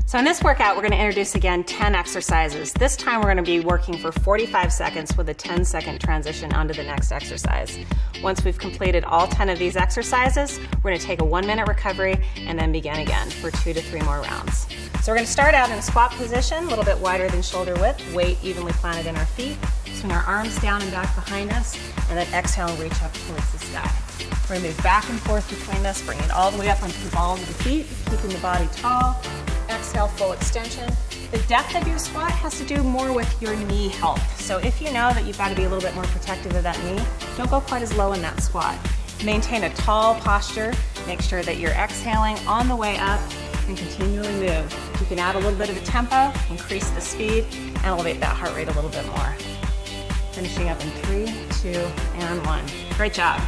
So in this workout, we're going to introduce again 10 exercises. This time we're going to be working for 45 seconds with a 10-second transition onto the next exercise. Once we've completed all 10 of these exercises, we're going to take a 1-minute recovery and then begin again for 2 to 3 more rounds. So we're going to start out in a squat position, a little bit wider than shoulder width, weight evenly planted in our feet. Swing our arms down and back behind us, and then exhale and reach up towards the sky. We're going to move back and forth between this, bring it all the way up onto the balls of the feet, keeping the body tall. Exhale, full extension. The depth of your squat has to do more with your knee health. So if you know that you've got to be a little bit more protective of that knee, don't go quite as low in that squat. Maintain a tall posture. Make sure that you're exhaling on the way up and continually move. You can add a little bit of a tempo, increase the speed, and elevate that heart rate a little bit more. Finishing up in 3, 2, and 1. Great job.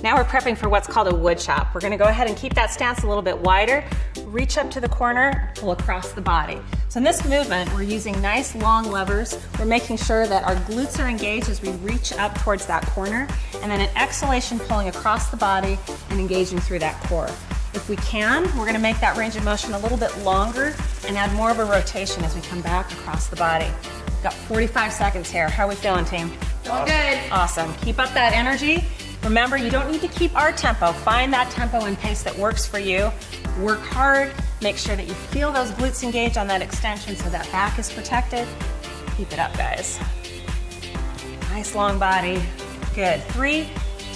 Now we're prepping for what's called a wood chop. We're going to go ahead and keep that stance a little bit wider, reach up to the corner, pull across the body. So in this movement, we're using nice long levers. We're making sure that our glutes are engaged as we reach up towards that corner, and then an exhalation pulling across the body and engaging through that core. If we can, we're going to make that range of motion a little bit longer and add more of a rotation as we come back across the body. We've got 45 seconds here. How are we feeling, team? Feeling good. Awesome. Keep up that energy. Remember, you don't need to keep our tempo. Find that tempo and pace that works for you. Work hard. Make sure that you feel those glutes engaged on that extension so that back is protected. Keep it up, guys. Nice long body. Good. 3,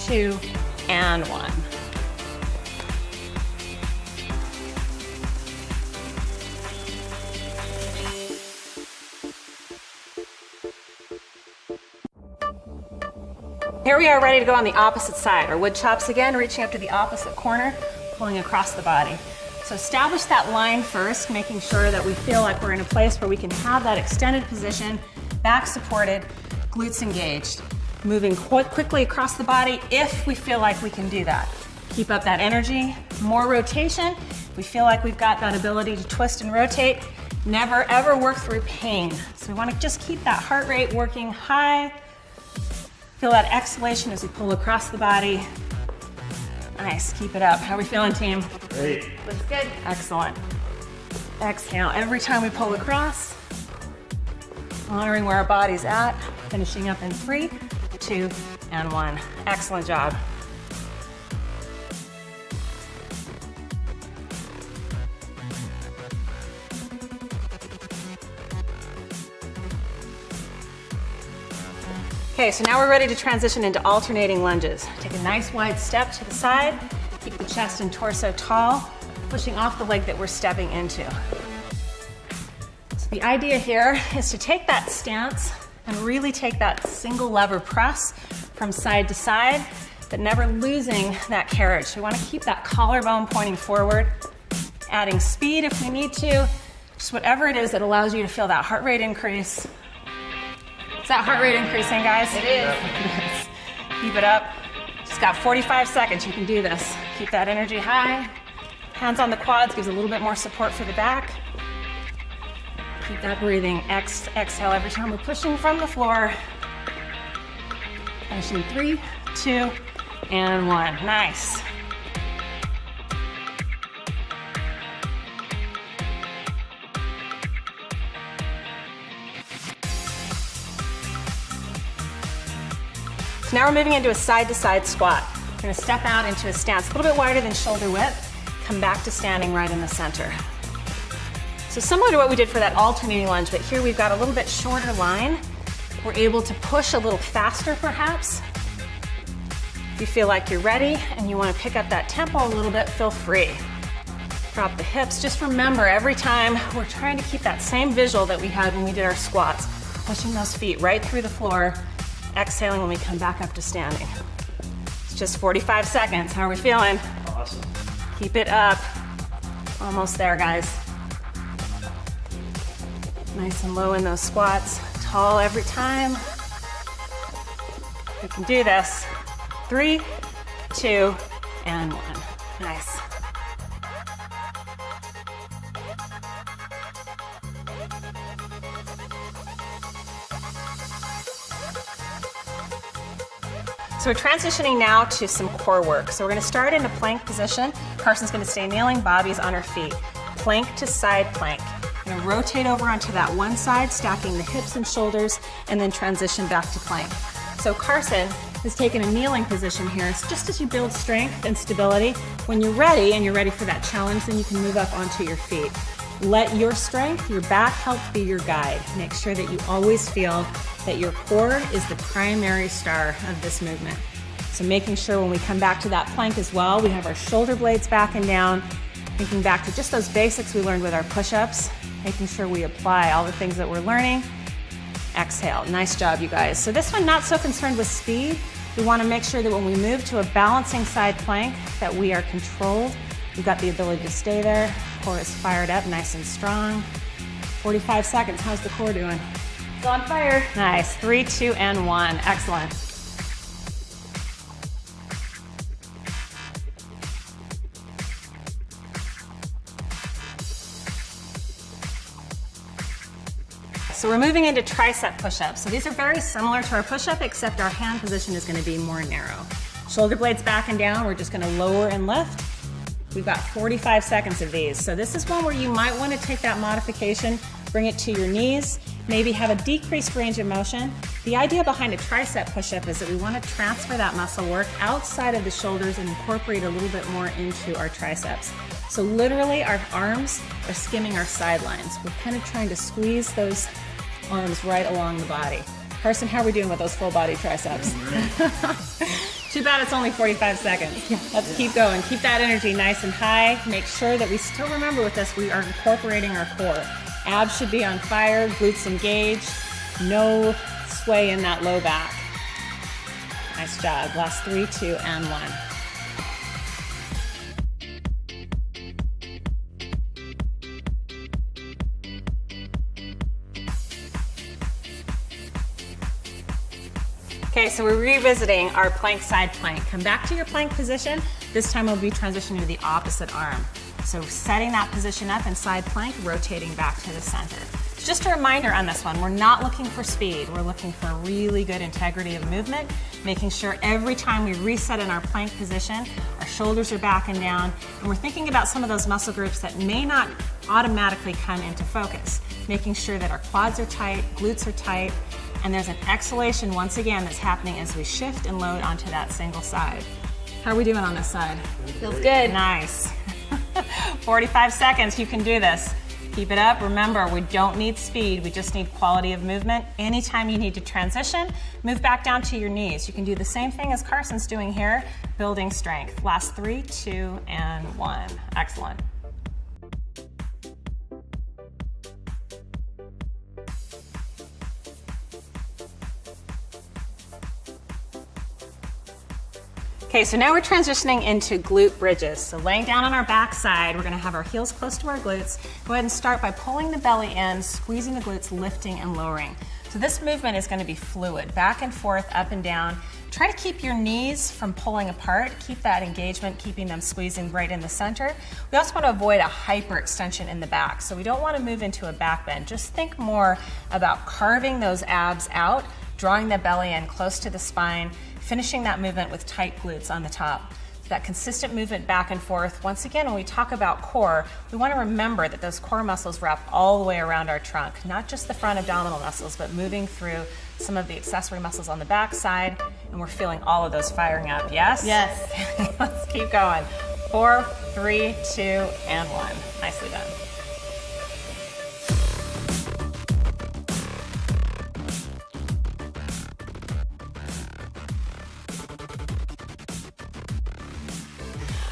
2, and 1. Here we are ready to go on the opposite side. Our wood chops again, reaching up to the opposite corner, pulling across the body. So establish that line first, making sure that we feel like we're in a place where we can have that extended position, back supported, glutes engaged. Moving quickly across the body if we feel like we can do that. Keep up that energy, more rotation. We feel like we've got that ability to twist and rotate. Never ever work through pain. So we want to just keep that heart rate working high. Feel that exhalation as we pull across the body. Nice, keep it up. How are we feeling, team? Great. Looks good. Excellent. Exhale every time we pull across. Honoring where our body's at. Finishing up in 3, 2, and 1. Excellent job. Okay, so now we're ready to transition into alternating lunges. Take a nice wide step to the side, keep the chest and torso tall, pushing off the leg that we're stepping into. So the idea here is to take that stance and really take that single lever press from side to side, but never losing that carriage. So we want to keep that collarbone pointing forward, adding speed if we need to, just whatever it is that allows you to feel that heart rate increase. Is that heart rate increasing, guys? It is. Yes. Keep it up. Just got 45 seconds. You can do this. Keep that energy high. Hands on the quads gives a little bit more support for the back. Keep that breathing. Exhale every time we're pushing from the floor. Finishing 3, 2, and 1. Nice. So now we're moving into a side-to-side squat. We're going to step out into a stance a little bit wider than shoulder width, come back to standing right in the center. So similar to what we did for that alternating lunge, but here we've got a little bit shorter line. We're able to push a little faster perhaps. If you feel like you're ready and you want to pick up that tempo a little bit, feel free. Drop the hips. Just remember, every time we're trying to keep that same visual that we had when we did our squats, pushing those feet right through the floor, exhaling when we come back up to standing. It's just 45 seconds. How are we feeling? Awesome. Keep it up. Almost there, guys. Nice and low in those squats. Tall every time. We can do this. 3, 2, and 1. Nice. So we're transitioning now to some core work. So we're going to start in a plank position. Carson's going to stay kneeling, Bobby's on her feet. Plank to side plank. We're going to rotate over onto that one side, stacking the hips and shoulders, and then transition back to plank. So Carson is taking a kneeling position here. It's just as you build strength and stability. When you're ready and you're ready for that challenge, then you can move up onto your feet. Let your strength, your back help be your guide. Make sure that you always feel that your core is the primary star of this movement. So making sure when we come back to that plank as well, we have our shoulder blades back and down, thinking back to just those basics we learned with our push-ups, making sure we apply all the things that we're learning. Exhale. Nice job, you guys. So this one, not so concerned with speed. We want to make sure that when we move to a balancing side plank, that we are controlled. We've got the ability to stay there. Core is fired up, nice and strong. 45 seconds. How's the core doing? It's on fire. Nice. 3, 2, and 1. Excellent. So we're moving into tricep push-ups. So these are very similar to our push-up, except our hand position is going to be more narrow. Shoulder blades back and down. We're just going to lower and lift. We've got 45 seconds of these. So this is one where you might want to take that modification, bring it to your knees, maybe have a decreased range of motion. The idea behind a tricep push-up is that we want to transfer that muscle work outside of the shoulders and incorporate a little bit more into our triceps. So literally our arms are skimming our sidelines. We're kind of trying to squeeze those arms right along the body. Carson, how are we doing with those full body triceps? Too bad it's only 45 seconds. Let's keep going. Keep that energy nice and high. Make sure that we still remember with this, we are incorporating our core. Abs should be on fire, glutes engaged, no sway in that low back. Nice job. Last 3, 2, and 1. Okay, so we're revisiting our plank side plank. Come back to your plank position. This time we'll be transitioning to the opposite arm. So setting that position up in side plank, rotating back to the center. Just a reminder on this one, we're not looking for speed. We're looking for really good integrity of movement, making sure every time we reset in our plank position, our shoulders are back and down, and we're thinking about some of those muscle groups that may not automatically come into focus, making sure that our quads are tight, glutes are tight, and there's an exhalation once again that's happening as we shift and load onto that single side. How are we doing on this side? Feels good. Nice. 45 seconds, you can do this. Keep it up. Remember, we don't need speed, we just need quality of movement. Anytime you need to transition, move back down to your knees. You can do the same thing as Carson's doing here, building strength. Last 3, 2, and 1. Excellent. Okay, so now we're transitioning into glute bridges. So laying down on our back side, we're gonna have our heels close to our glutes. Go ahead and start by pulling the belly in, squeezing the glutes, lifting and lowering. So this movement is gonna be fluid, back and forth, up and down. Try to keep your knees from pulling apart. Keep that engagement, keeping them squeezing right in the center. We also want to avoid a hyperextension in the back. So we don't want to move into a back bend. Just think more about carving those abs out, drawing the belly in close to the spine, finishing that movement with tight glutes on the top. That consistent movement back and forth. Once again, when we talk about core, we want to remember that those core muscles wrap all the way around our trunk, not just the front abdominal muscles, but moving through some of the accessory muscles on the back side, and we're feeling all of those firing up. Yes? Yes. Let's keep going. 4, 3, 2, and 1. Nicely done.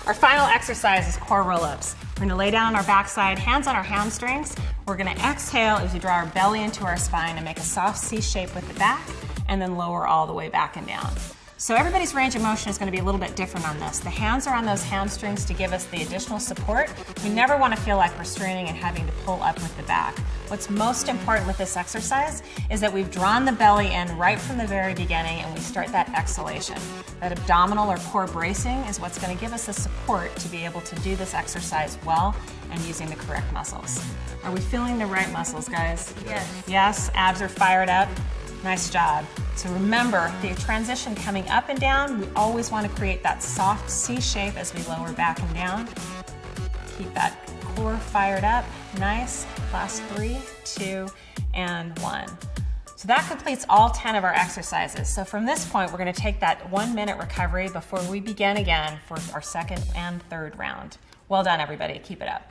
Our final exercise is core roll-ups. We're gonna lay down on our backside, hands on our hamstrings. We're gonna exhale as we draw our belly into our spine and make a soft C shape with the back, and then lower all the way back and down. So everybody's range of motion is going to be a little bit different on this. The hands are on those hamstrings to give us the additional support. We never want to feel like we're straining and having to pull up with the back. What's most important with this exercise is that we've drawn the belly in right from the very beginning and we start that exhalation. That abdominal or core bracing is what's going to give us the support to be able to do this exercise well and using the correct muscles. Are we feeling the right muscles, guys? Yes. Yes, abs are fired up. Nice job. So remember, the transition coming up and down, we always want to create that soft C shape as we lower back and down. Keep that core fired up. Nice. Last 3, 2, and 1. So that completes all 10 of our exercises. So from this point, we're going to take that 1-minute recovery before we begin again for our second and third round. Well done, everybody. Keep it up.